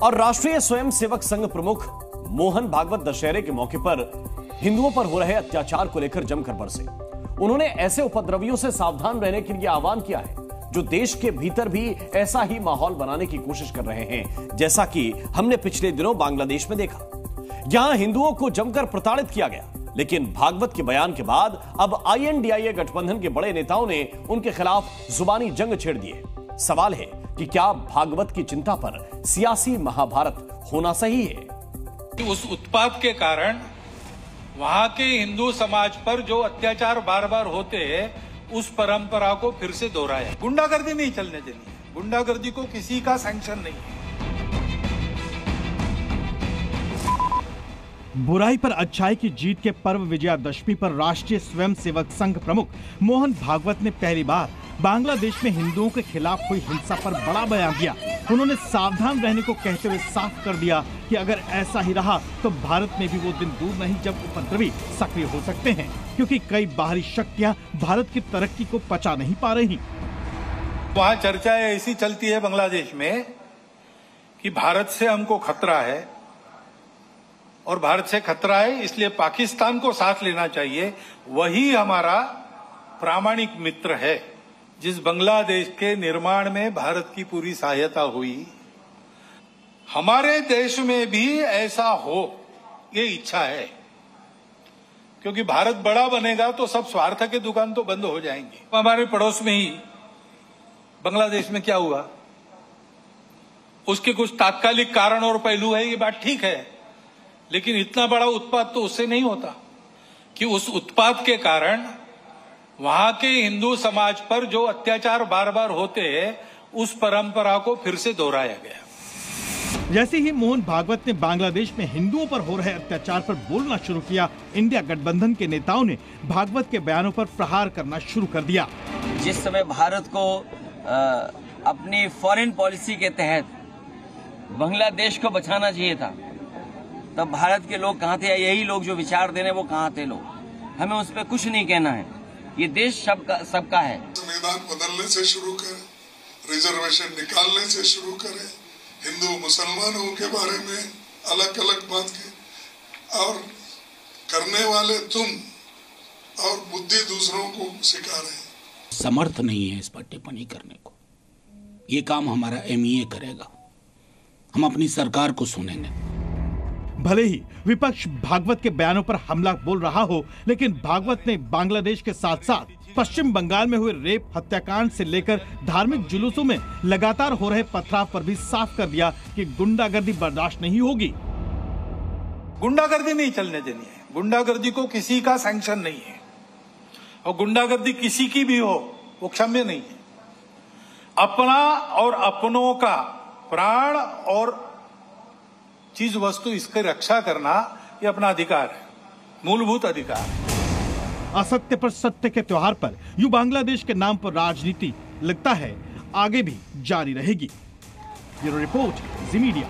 और राष्ट्रीय स्वयंसेवक संघ प्रमुख मोहन भागवत दशहरे के मौके पर हिंदुओं पर हो रहे अत्याचार को लेकर जमकर बरसे। उन्होंने ऐसे उपद्रवियों से सावधान रहने के लिए आह्वान किया है जो देश के भीतर भी ऐसा ही माहौल बनाने की कोशिश कर रहे हैं, जैसा कि हमने पिछले दिनों बांग्लादेश में देखा। यहां हिंदुओं को जमकर प्रताड़ित किया गया, लेकिन भागवत के बयान के बाद अब INDIA गठबंधन के बड़े नेताओं ने उनके खिलाफ जुबानी जंग छेड़ दी है। सवाल है कि क्या भागवत की चिंता पर सियासी महाभारत होना सही है? उस उत्पात के कारण वहां के हिंदू समाज पर जो अत्याचार बार बार होते हैं, उस परंपरा को फिर से दोहराया। गुंडागर्दी नहीं चलने देनी है, गुंडागर्दी को किसी का सैंक्शन नहीं है। बुराई पर अच्छाई की जीत के पर्व विजयादशमी पर राष्ट्रीय स्वयंसेवक संघ प्रमुख मोहन भागवत ने पहली बार बांग्लादेश में हिंदुओं के खिलाफ हुई हिंसा पर बड़ा बयान दिया। उन्होंने सावधान रहने को कहते हुए साफ कर दिया कि अगर ऐसा ही रहा तो भारत में भी वो दिन दूर नहीं जब उपद्रवी सक्रिय हो सकते हैं, क्योंकि कई बाहरी शक्तियां भारत की तरक्की को पचा नहीं पा रही। वहां चर्चाएं ऐसी चलती है बांग्लादेश में कि भारत से हमको खतरा है और भारत से खतरा है इसलिए पाकिस्तान को साथ लेना चाहिए। वही हमारा प्रामाणिक मित्र है। जिस बांग्लादेश के निर्माण में भारत की पूरी सहायता हुई, हमारे देश में भी ऐसा हो ये इच्छा है, क्योंकि भारत बड़ा बनेगा तो सब स्वार्थ के दुकान तो बंद हो जाएंगे। हमारे पड़ोस में ही बांग्लादेश में क्या हुआ, उसके कुछ तात्कालिक कारण और पहलू है, ये बात ठीक है, लेकिन इतना बड़ा उत्पात तो उससे नहीं होता कि उस उत्पात के कारण वहां के हिंदू समाज पर जो अत्याचार बार बार होते हैं, उस परंपरा को फिर से दोहराया गया। जैसे ही मोहन भागवत ने बांग्लादेश में हिंदुओं पर हो रहे अत्याचार पर बोलना शुरू किया, इंडिया गठबंधन के नेताओं ने भागवत के बयानों पर प्रहार करना शुरू कर दिया। जिस समय भारत को अपनी फॉरेन पॉलिसी के तहत बांग्लादेश को बचाना चाहिए था, तब भारत के लोग कहाँ थे, या यही लोग जो विचार देने वो कहाँ थे लोग? हमें उस पर कुछ नहीं कहना है, ये देश सबका है। संविधान बदलने से शुरू करें, रिजर्वेशन निकालने से शुरू करें, हिंदू मुसलमानों के बारे में अलग अलग बात की, और करने वाले तुम और बुद्धि दूसरों को सिखा रहे हैं। समर्थ नहीं है इस पर टिप्पणी करने को। ये काम हमारा MEA करेगा, हम अपनी सरकार को सुनेंगे। भले ही विपक्ष भागवत के बयानों पर हमला बोल रहा हो, लेकिन भागवत ने बांग्लादेश के साथ साथ पश्चिम बंगाल में हुए रेप हत्याकांड से लेकर धार्मिक जुलूसों में लगातार हो रहे पथराव पर भी साफ कर दिया कि गुंडागर्दी बर्दाश्त नहीं होगी। गुंडागर्दी नहीं चलने देनी है, गुंडागर्दी को किसी का सैंक्शन नहीं है, और गुंडागर्दी किसी की भी हो वो क्षम्य नहीं है। अपना और अपनों का प्राण और चीज वस्तु इसकी रक्षा करना ये अपना अधिकार है, मूलभूत अधिकार है। असत्य पर सत्य के त्योहार पर यूं बांग्लादेश के नाम पर राजनीति लगता है आगे भी जारी रहेगी। ब्यूरो रिपोर्ट, जी मीडिया।